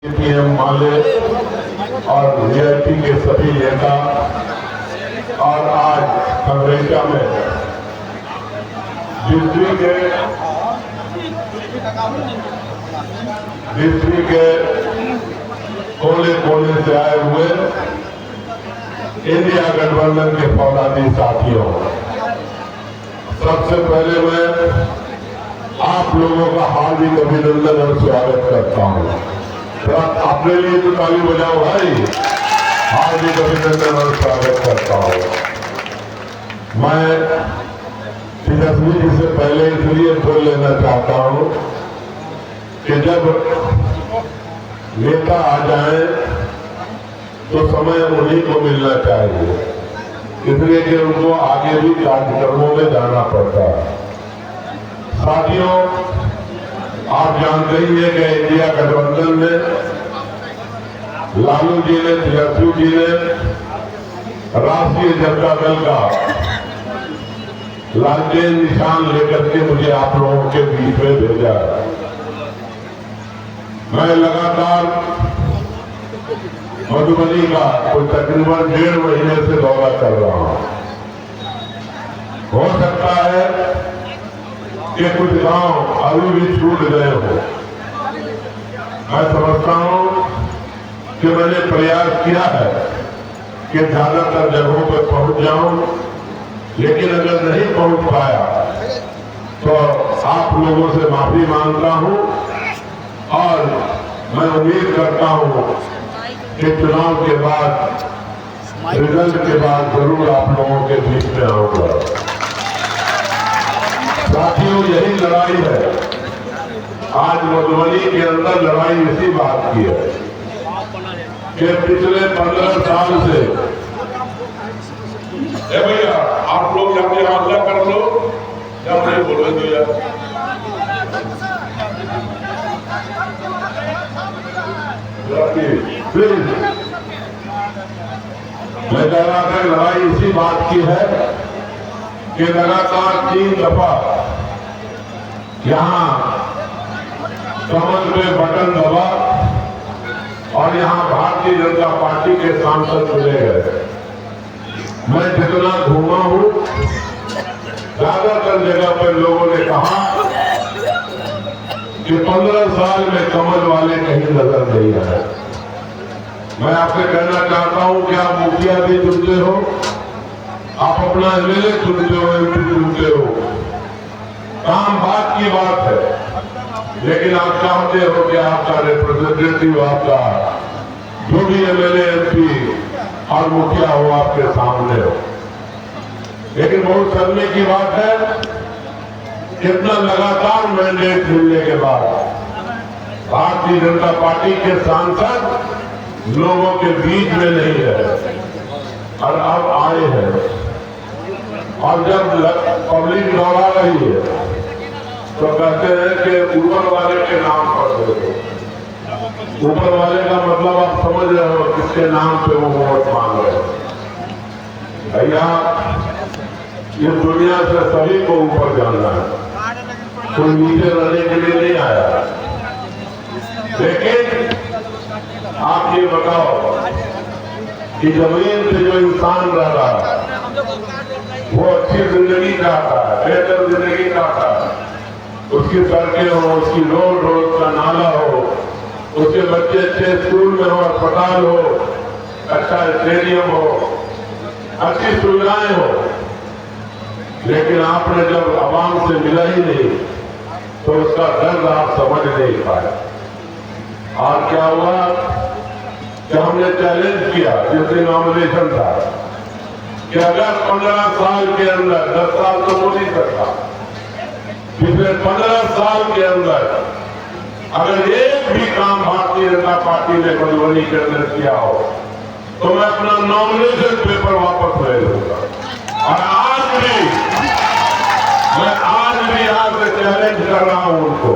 PM माले और VIP के सभी नेता और आज खगड़िया में डिस्ट्रिक्ट के कोने कोने से आए हुए इंडिया गठबंधन के फौलादी साथियों, सबसे पहले मैं आप लोगों का हार्दिक अभिनंदन और स्वागत करता हूं। अपने लिए तो ताली बजाओ भाई। हार्दिक अभिनंदन और स्वागत करता हूं। मैं तेजस्वी जी से पहले इसलिए बोल लेना चाहता हूं कि जब नेता आ जाए तो समय उन्हीं को मिलना चाहिए, इसलिए कि उनको आगे भी कार्यक्रमों में जाना पड़ता है। साथियों, आप जानते ही हैं कि इंडिया गठबंधन में लालू जी ने, तेजस्वी जी ने राष्ट्रीय जनता दल का लालटेन निशान लेकर के मुझे आप लोगों के बीच में भेजा है। मैं लगातार मधुबनी का कोई तकरीबन 1.5 महीने से दौरा कर रहा हूं। हो सकता है कि कुछ गांव अभी भी छूट गए हो। मैं समझता हूं कि मैंने प्रयास किया है कि ज्यादातर जगहों पर पहुंच जाऊं, लेकिन अगर नहीं पहुंच पाया तो आप लोगों से माफी मांगता हूं और मैं उम्मीद करता हूं कि चुनाव के बाद, रिजल्ट के बाद जरूर आप लोगों के बीच में आऊंगा। साथियों, यही लड़ाई है। आज मधुबनी के अंदर लड़ाई इसी बात की है कि पिछले 15 साल से, भैया आप लोग यहाँ पे हल्ला कर लो या नहीं बोले दो यार। प्लीज, मैं कह रहा था लड़ाई इसी बात की है कि लगातार 3 दफा यहां कमल पे बटन दबा और यहां भारतीय जनता पार्टी के सांसद चुने गए। मैं जितना घूमा हूं, ज्यादातर जगह पर लोगों ने कहा कि 15 साल में कमल वाले कहीं नजर नहीं आए। मैं आपसे कहना चाहता हूं कि आप मुखिया भी चुनते हो, आप अपना एमएलए चुनते हो, एमपी चुनते हो, काम बात की बात है, लेकिन आप चाहते हो कि आपका रिप्रेजेंटेटिव, आपका जो भी एमएलए, एमपी और मुखिया हो आपके सामने हो। लेकिन बहुत शर्मे की बात है, कितना लगातार मैंडेट मिलने के बाद भारतीय जनता पार्टी के सांसद लोगों के बीच में नहीं है और अब आए हैं। और जब पब्लिक दौड़ा रही है तो कहते हैं कि ऊपर वाले के नाम पर दे दो। ऊपर वाले का मतलब आप समझ रहे हो, किसके नाम पे वो वोट मांग रहे हो। भैया, ये दुनिया से सभी को ऊपर जाना है, कोई नीचे रहने के लिए नहीं आया। लेकिन आप ये बताओ कि जमीन पे जो इंसान रह रहा है वो अच्छी जिंदगी चाहता है, बेहतर जिंदगी चाहता है। उसकी सड़कें हो, उसकी रोड हो, उसका नाला हो, उसके बच्चे अच्छे स्कूल में हो, अस्पताल हो, अच्छा स्टेडियम हो, अच्छी सुविधाएं हो। लेकिन आपने जब आवाम से मिला ही नहीं तो उसका दर्द आप समझ नहीं पाए। और क्या हुआ कि हमने चैलेंज किया, जिस दिन नॉमिनेशन था, कि अगर 15 साल के अंदर, 10 साल तो मोदी सरकार, पिछले 15 साल के अंदर अगर एक भी काम भारतीय जनता पार्टी ने मधुबनी के अंदर किया हो तो मैं अपना नॉमिनेशन पेपर वापस ले लूंगा। और मैं आज भी यहाँ से चैलेंज कर रहा हूं उनको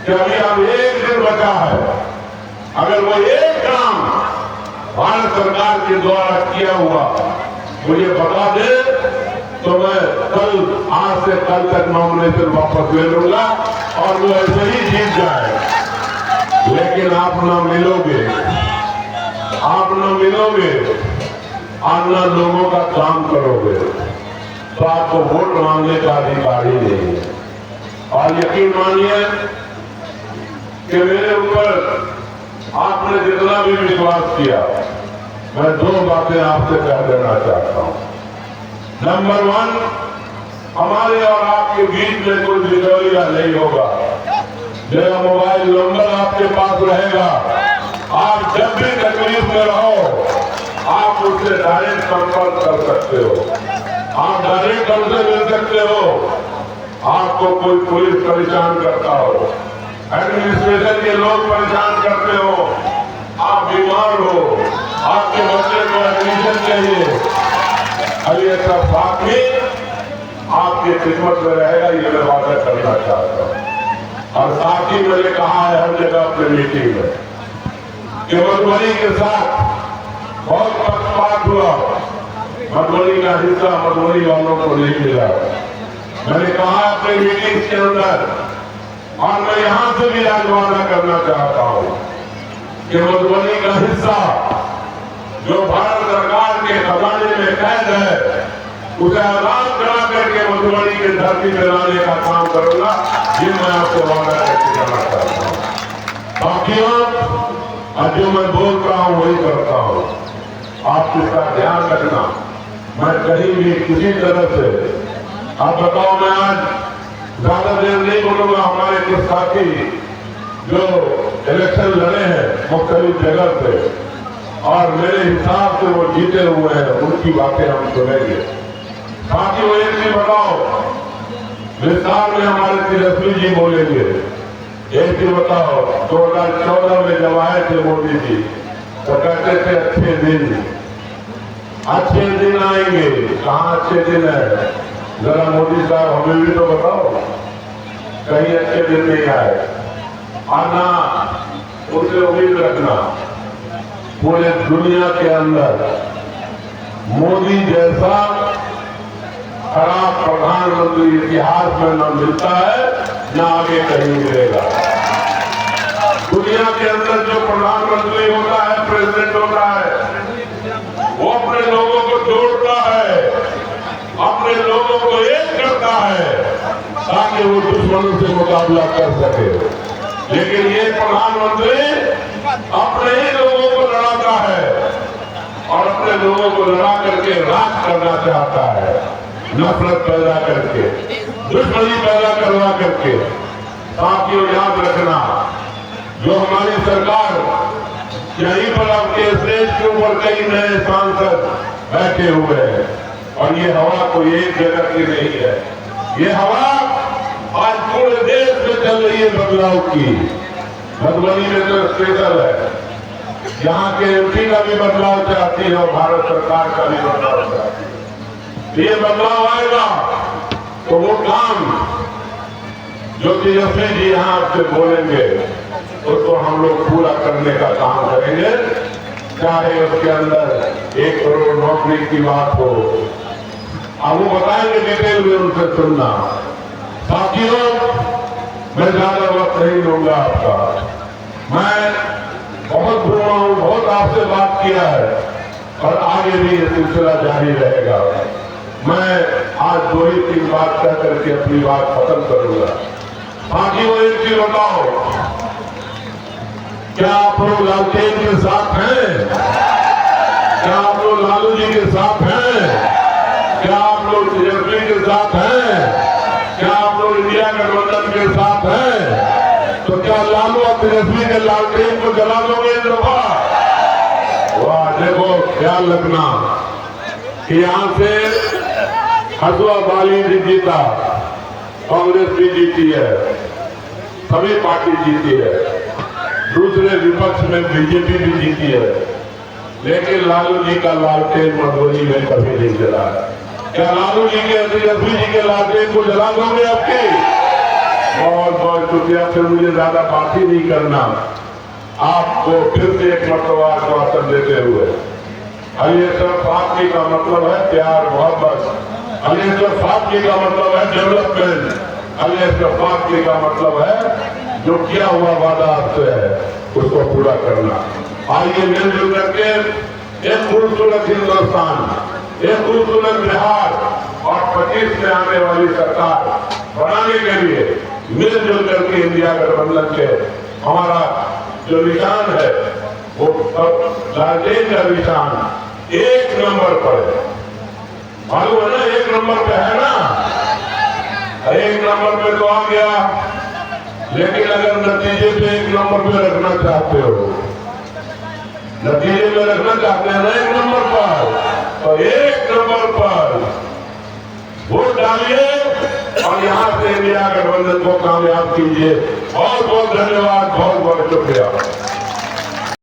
कि अभी अब एक दिन बचा है, अगर वो एक काम भारत सरकार के द्वारा किया हुआ मुझे बता दे तो मैं आज से कल तक नॉमिनेशन वापस ले लूंगा और वो ऐसे ही जीत जाए। लेकिन आप ना मिलोगे और ना लोगों का काम करोगे तो आपको वोट मांगने का अधिकार ही नहीं है। और यकीन मानिए कि मेरे ऊपर आपने जितना भी विश्वास किया, मैं दो बातें आपसे कह देना चाहता हूं। नंबर 1, हमारे और आपके बीच में कोई बिचौलिया नहीं होगा। मेरा मोबाइल नंबर आपके पास रहेगा। आप जब भी तकलीफ में रहो, आप उससे डायरेक्ट संपर्क कर सकते हो। आप डायरेक्ट हमसे मिल सकते हो। आपको कोई पुलिस परेशान करता हो, एडमिनिस्ट्रेशन के लोग परेशान करते हो, आप बीमार हो, आपके बच्चे को एडमिशन चाहिए, और ये सब बात भी आपकी खिदमत में रहेगा, ये मैं वादा करना चाहता हूँ। और साथ ही मैंने कहा है हर जगह अपनी मीटिंग में कि मधुबनी के साथ बहुत पक्षपात हुआ। मधुबनी का हिस्सा मधुबनी वालों को नहीं मिला। मैंने कहा अपने मीटिंग के अंदर, और मैं यहां से भी आज वादा करना चाहता हूं कि मधुबनी का हिस्सा जो भारत सरकार के खजाने में कैद है, उसे आजाद करा करके मधुबनी की धरती में लाने का काम करूंगा। ये मैं आपसे वादा करके करना चाहता हूं। बाकी आज जो मैं बोल रहा हूं वही करता हूं। आप इसका ध्यान रखना। मैं कहीं भी किसी तरह से, आप बताओ, मैं आज ज्यादा देर नहीं बोलूंगा। हमारे कुछ साथी जो इलेक्शन लड़े हैं मुख्तलिफ जगह से, और मेरे हिसाब से वो जीते हुए हैं, उनकी बातें हम सुनेंगे। बाकी वो एक चीज बताओ, विस्तार में हमारे तेजस्वी जी बोलेंगे। एक चीज बताओ, 2014 में जब आए थे मोदी जी तो कहते थे अच्छे दिन आएंगे। कहाँ अच्छे दिन है? जरा मोदी साहब हमें भी तो बताओ, कहीं अच्छे दिन नहीं आए। आना उनसे उम्मीद रखना। पूरे दुनिया के अंदर मोदी जैसा खराब प्रधानमंत्री इतिहास में न मिलता है, न आगे कहीं मिलेगा। दुनिया के अंदर जो प्रधानमंत्री होता है, प्रेसिडेंट होता है, वो अपने लोगों को जोड़ता है, अपने लोगों को एक करता है ताकि वो दुश्मनों से मुकाबला कर सके। लेकिन ये प्रधानमंत्री अपने ही लोगों को लड़ाता है और अपने लोगों को लड़ा करके राज करना चाहता है, नफरत पैदा करके, दुश्मनी पैदा करवा करके। साथियों, याद रखना, जो हमारी सरकार, यहीं पर आपके स्टेज के ऊपर कई नए सांसद बैठे हुए हैं, और ये हवा कोई एक जगह की नहीं है। ये हवा आज पूरे देश में चल रही है बदलाव की। मधुबनी में तो स्पेशल है, यहाँ के एमपी का भी बदलाव चाहती है और भारत सरकार का भी बदलाव चाहती है। ये बदलाव आएगा तो वो काम जो तेजस्वी जी यहाँ आपसे बोलेंगे उसको हम लोग पूरा करने का काम करेंगे, चाहे उसके अंदर 1 करोड़ नौकरी की बात हो। अब वो बताएंगे, डिटेल में उनसे सुनना। साथियों, मैं ज्यादा वक्त नहीं लूंगा आपका। मैं बहुत घूमा हूं, बहुत आपसे बात किया है और आगे भी ये सिलसिला जारी रहेगा। मैं आज 2 ही 3 बात कह करके अपनी बात खत्म करूंगा। साथियों, एक चीज बताओ, क्या आप लोग लालटेन के साथ हैं? क्या आप लोग लालू जी के साथ हैं? क्या आप लोग तेजस्वी के साथ हैं? क्या आप लोग इंडिया गठबंधन के साथ हैं? तो क्या लालू और तेजस्वी के लालटेन को जला दोगे इन दफा? वाह, देखो, ख्याल रखना कि यहां से हसुआ बाली भी जीता, कांग्रेस भी जीती है, सभी पार्टी जीती है, दूसरे विपक्ष में बीजेपी भी जीती है, लेकिन लालू जी का लालटेन मधुबनी में कभी नहीं जला है। क्या लालू जी के, तेजस्वी जी के लालटेन को जला दोगे आपके? बहुत बहुत शुक्रिया। फिर मुझे ज्यादा बात ही नहीं करना, आपको फिर से एक मरतबा आश्वासन देते हुए, अलीसर फातमी का मतलब है प्यार मोहब्बत, अलीसर फातमी का मतलब है डेवलपमेंट, अलियसफाकी का मतलब है जो किया हुआ वादा आपसे है उसको पूरा करना। आइए मिलजुल करके एक खूबसूरत हिंदुस्तान, एक खूबसूरत बिहार और 25 में आने वाली सरकार बनाने के लिए मिलजुल करके इंडिया गठबंधन के हमारा जो निशान है वो लालटेन का निशान 1 नंबर पर है। मालूम है ना, 1 नंबर पे है ना, 1 नंबर पे तो आ गया। लेकिन अगर नतीजे पे 1 नंबर पे रखना चाहते हो, नतीजे में रखना चाहते हैं ना 1 नंबर पर, तो 1 नंबर पर वोट डालिए और यहां से इंडिया गठबंधन को कामयाब कीजिए। बहुत बहुत धन्यवाद, बहुत बहुत शुक्रिया।